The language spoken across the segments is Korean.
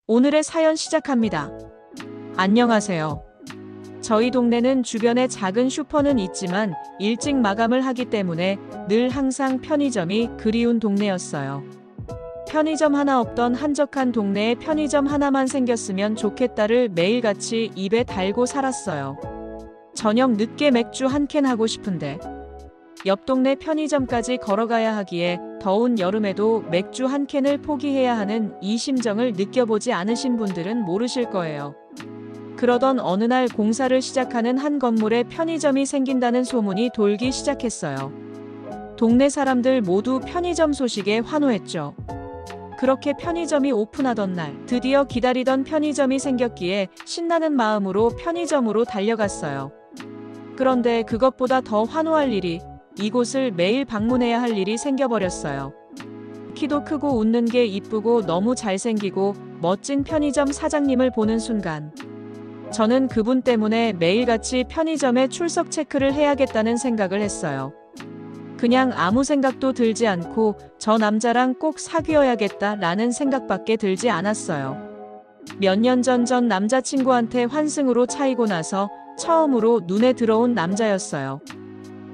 오늘의 사연 시작합니다. 안녕하세요. 저희 동네는 주변에 작은 슈퍼는 있지만 일찍 마감을 하기 때문에 늘 항상 편의점이 그리운 동네였어요. 편의점 하나 없던 한적한 동네에 편의점 하나만 생겼으면 좋겠다를 매일같이 입에 달고 살았어요. 저녁 늦게 맥주 한 캔 하고 싶은데 옆 동네 편의점까지 걸어가야 하기에 더운 여름에도 맥주 한 캔을 포기해야 하는 이 심정을 느껴보지 않으신 분들은 모르실 거예요. 그러던 어느 날 공사를 시작하는 한 건물에 편의점이 생긴다는 소문이 돌기 시작했어요. 동네 사람들 모두 편의점 소식에 환호했죠. 그렇게 편의점이 오픈하던 날, 드디어 기다리던 편의점이 생겼기에 신나는 마음으로 편의점으로 달려갔어요. 그런데 그것보다 더 환호할 일이, 이곳을 매일 방문해야 할 일이 생겨버렸어요. 키도 크고 웃는 게 이쁘고 너무 잘생기고 멋진 편의점 사장님을 보는 순간, 저는 그분 때문에 매일같이 편의점에 출석 체크를 해야겠다는 생각을 했어요. 그냥 아무 생각도 들지 않고 저 남자랑 꼭 사귀어야겠다라는 생각밖에 들지 않았어요. 몇 년 전 남자친구한테 환승으로 차이고 나서 처음으로 눈에 들어온 남자였어요.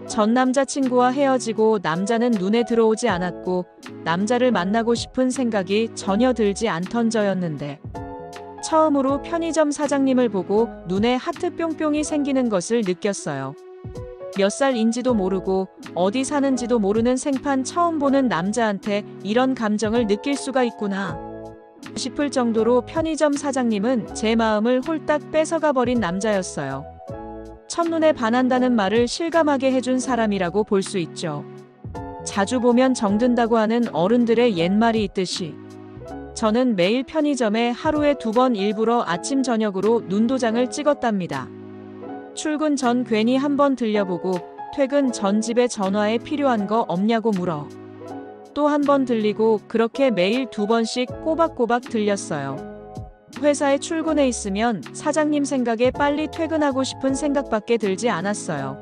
전 남자친구와 헤어지고 남자는 눈에 들어오지 않았고 남자를 만나고 싶은 생각이 전혀 들지 않던 저였는데 처음으로 편의점 사장님을 보고 눈에 하트 뿅뿅이 생기는 것을 느꼈어요. 몇 살인지도 모르고 어디 사는지도 모르는 생판 처음 보는 남자한테 이런 감정을 느낄 수가 있구나 싶을 정도로 편의점 사장님은 제 마음을 홀딱 뺏어가 버린 남자였어요. 첫눈에 반한다는 말을 실감하게 해준 사람이라고 볼 수 있죠. 자주 보면 정든다고 하는 어른들의 옛말이 있듯이 저는 매일 편의점에 하루에 2번 일부러 아침 저녁으로 눈도장을 찍었답니다. 출근 전 괜히 한번 들려보고 퇴근 전 집에 전화에 필요한 거 없냐고 물어. 또 한 번 들리고 그렇게 매일 2번씩 꼬박꼬박 들렸어요. 회사에 출근해 있으면 사장님 생각에 빨리 퇴근하고 싶은 생각밖에 들지 않았어요.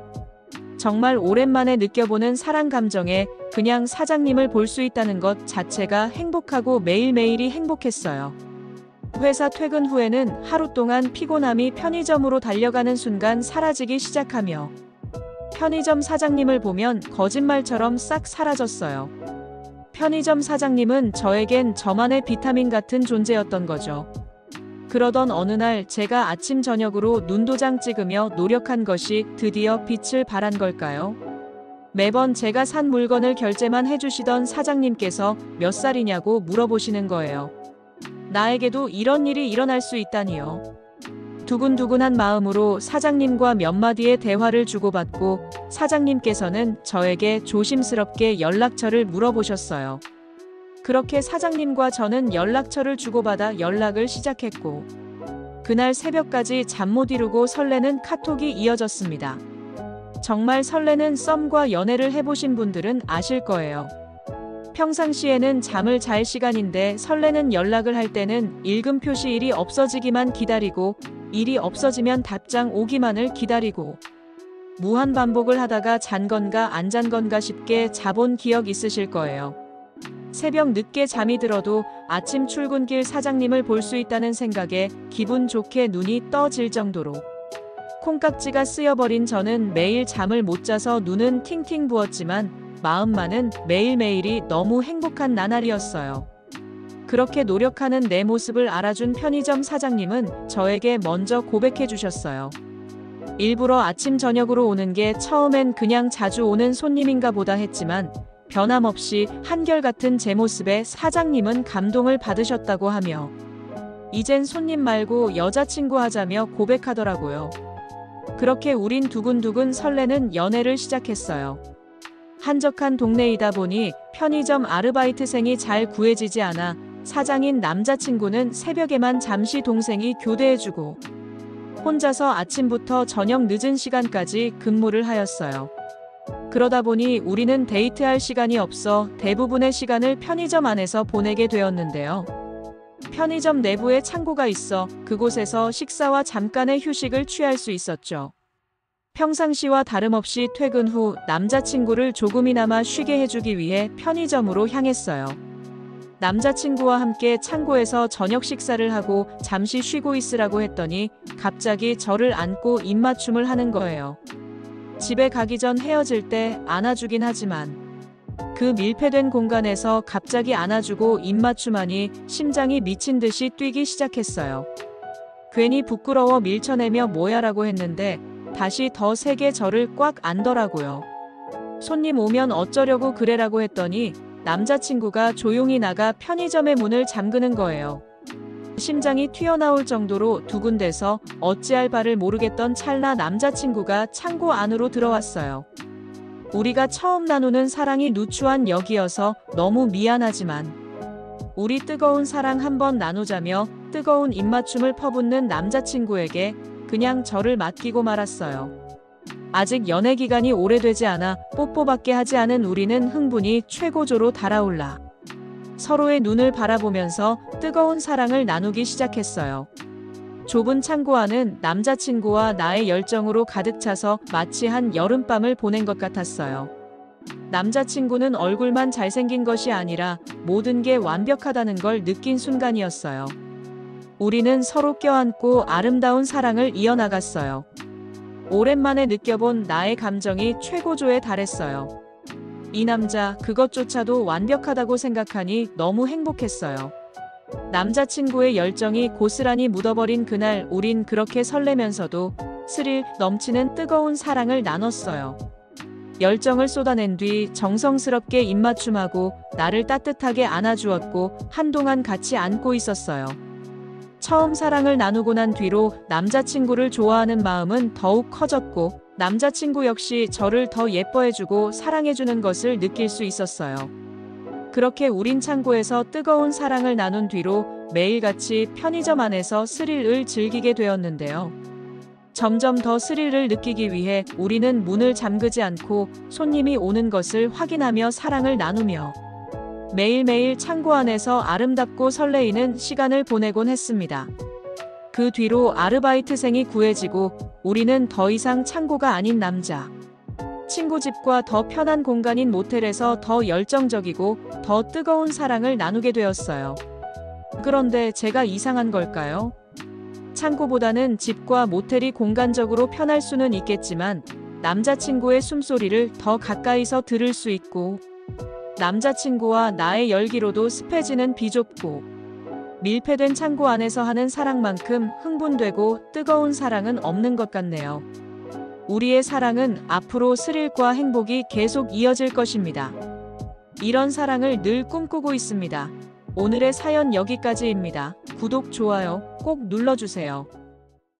정말 오랜만에 느껴보는 사랑 감정에 그냥 사장님을 볼 수 있다는 것 자체가 행복하고 매일매일이 행복했어요. 회사 퇴근 후에는 하루 동안 피곤함이 편의점으로 달려가는 순간 사라지기 시작하며 편의점 사장님을 보면 거짓말처럼 싹 사라졌어요. 편의점 사장님은 저에겐 저만의 비타민 같은 존재였던 거죠. 그러던 어느 날 제가 아침 저녁으로 눈도장 찍으며 노력한 것이 드디어 빛을 발한 걸까요? 매번 제가 산 물건을 결제만 해주시던 사장님께서 몇 살이냐고 물어보시는 거예요. 나에게도 이런 일이 일어날 수 있다니요. 두근두근한 마음으로 사장님과 몇 마디의 대화를 주고받고 사장님께서는 저에게 조심스럽게 연락처를 물어보셨어요. 그렇게 사장님과 저는 연락처를 주고받아 연락을 시작했고 그날 새벽까지 잠 못 이루고 설레는 카톡이 이어졌습니다. 정말 설레는 썸과 연애를 해보신 분들은 아실 거예요. 평상시에는 잠을 잘 시간인데 설레는 연락을 할 때는 읽음 표시 일이 없어지기만 기다리고 일이 없어지면 답장 오기만을 기다리고 무한 반복을 하다가 잔 건가 안 잔 건가 싶게 자본 기억 있으실 거예요. 새벽 늦게 잠이 들어도 아침 출근길 사장님을 볼 수 있다는 생각에 기분 좋게 눈이 떠질 정도로 콩깍지가 쓰여버린 저는 매일 잠을 못 자서 눈은 팅팅 부었지만 마음만은 매일매일이 너무 행복한 나날이었어요. 그렇게 노력하는 내 모습을 알아준 편의점 사장님은 저에게 먼저 고백해 주셨어요. 일부러 아침 저녁으로 오는 게 처음엔 그냥 자주 오는 손님인가 보다 했지만 변함없이 한결같은 제 모습에 사장님은 감동을 받으셨다고 하며 이젠 손님 말고 여자친구 하자며 고백하더라고요. 그렇게 우린 두근두근 설레는 연애를 시작했어요. 한적한 동네이다 보니 편의점 아르바이트생이 잘 구해지지 않아 사장인 남자친구는 새벽에만 잠시 동생이 교대해주고 혼자서 아침부터 저녁 늦은 시간까지 근무를 하였어요. 그러다 보니 우리는 데이트할 시간이 없어 대부분의 시간을 편의점 안에서 보내게 되었는데요. 편의점 내부에 창고가 있어 그곳에서 식사와 잠깐의 휴식을 취할 수 있었죠. 평상시와 다름없이 퇴근 후 남자친구를 조금이나마 쉬게 해주기 위해 편의점으로 향했어요. 남자친구와 함께 창고에서 저녁 식사를 하고 잠시 쉬고 있으라고 했더니 갑자기 저를 안고 입맞춤을 하는 거예요. 집에 가기 전 헤어질 때 안아주긴 하지만 그 밀폐된 공간에서 갑자기 안아주고 입맞춤하니 심장이 미친 듯이 뛰기 시작했어요. 괜히 부끄러워 밀쳐내며 뭐야라고 했는데 다시 더 세게 저를 꽉 안더라고요. 손님 오면 어쩌려고 그래라고 했더니 남자친구가 조용히 나가 편의점의 문을 잠그는 거예요. 심장이 튀어나올 정도로 두근대서 어찌할 바를 모르겠던 찰나 남자친구가 창고 안으로 들어왔어요. 우리가 처음 나누는 사랑이 누추한 여기여서 너무 미안하지만 우리 뜨거운 사랑 한번 나누자며 뜨거운 입맞춤을 퍼붓는 남자친구에게 그냥 저를 맡기고 말았어요. 아직 연애 기간이 오래되지 않아 뽀뽀밖에 하지 않은 우리는 흥분이 최고조로 달아올라 서로의 눈을 바라보면서 뜨거운 사랑을 나누기 시작했어요. 좁은 창고 안은 남자친구와 나의 열정으로 가득 차서 마치 한 여름밤을 보낸 것 같았어요. 남자친구는 얼굴만 잘생긴 것이 아니라 모든 게 완벽하다는 걸 느낀 순간이었어요. 우리는 서로 껴안고 아름다운 사랑을 이어나갔어요. 오랜만에 느껴본 나의 감정이 최고조에 달했어요. 이 남자 그것조차도 완벽하다고 생각하니 너무 행복했어요. 남자친구의 열정이 고스란히 묻어버린 그날 우린 그렇게 설레면서도 스릴 넘치는 뜨거운 사랑을 나눴어요. 열정을 쏟아낸 뒤 정성스럽게 입맞춤하고 나를 따뜻하게 안아주었고 한동안 같이 안고 있었어요. 처음 사랑을 나누고 난 뒤로 남자친구를 좋아하는 마음은 더욱 커졌고 남자친구 역시 저를 더 예뻐해주고 사랑해주는 것을 느낄 수 있었어요. 그렇게 우린 창고에서 뜨거운 사랑을 나눈 뒤로 매일같이 편의점 안에서 스릴을 즐기게 되었는데요. 점점 더 스릴을 느끼기 위해 우리는 문을 잠그지 않고 손님이 오는 것을 확인하며 사랑을 나누며 매일매일 창고 안에서 아름답고 설레이는 시간을 보내곤 했습니다. 그 뒤로 아르바이트생이 구해지고 우리는 더 이상 창고가 아닌 남자 친구 집과 더 편한 공간인 모텔에서 더 열정적이고 더 뜨거운 사랑을 나누게 되었어요. 그런데 제가 이상한 걸까요? 창고보다는 집과 모텔이 공간적으로 편할 수는 있겠지만 남자친구의 숨소리를 더 가까이서 들을 수 있고 남자친구와 나의 열기로도 습해지는 비좁고 밀폐된 창고 안에서 하는 사랑만큼 흥분되고 뜨거운 사랑은 없는 것 같네요. 우리의 사랑은 앞으로 스릴과 행복이 계속 이어질 것입니다. 이런 사랑을 늘 꿈꾸고 있습니다. 오늘의 사연 여기까지입니다. 구독, 좋아요 꼭 눌러주세요.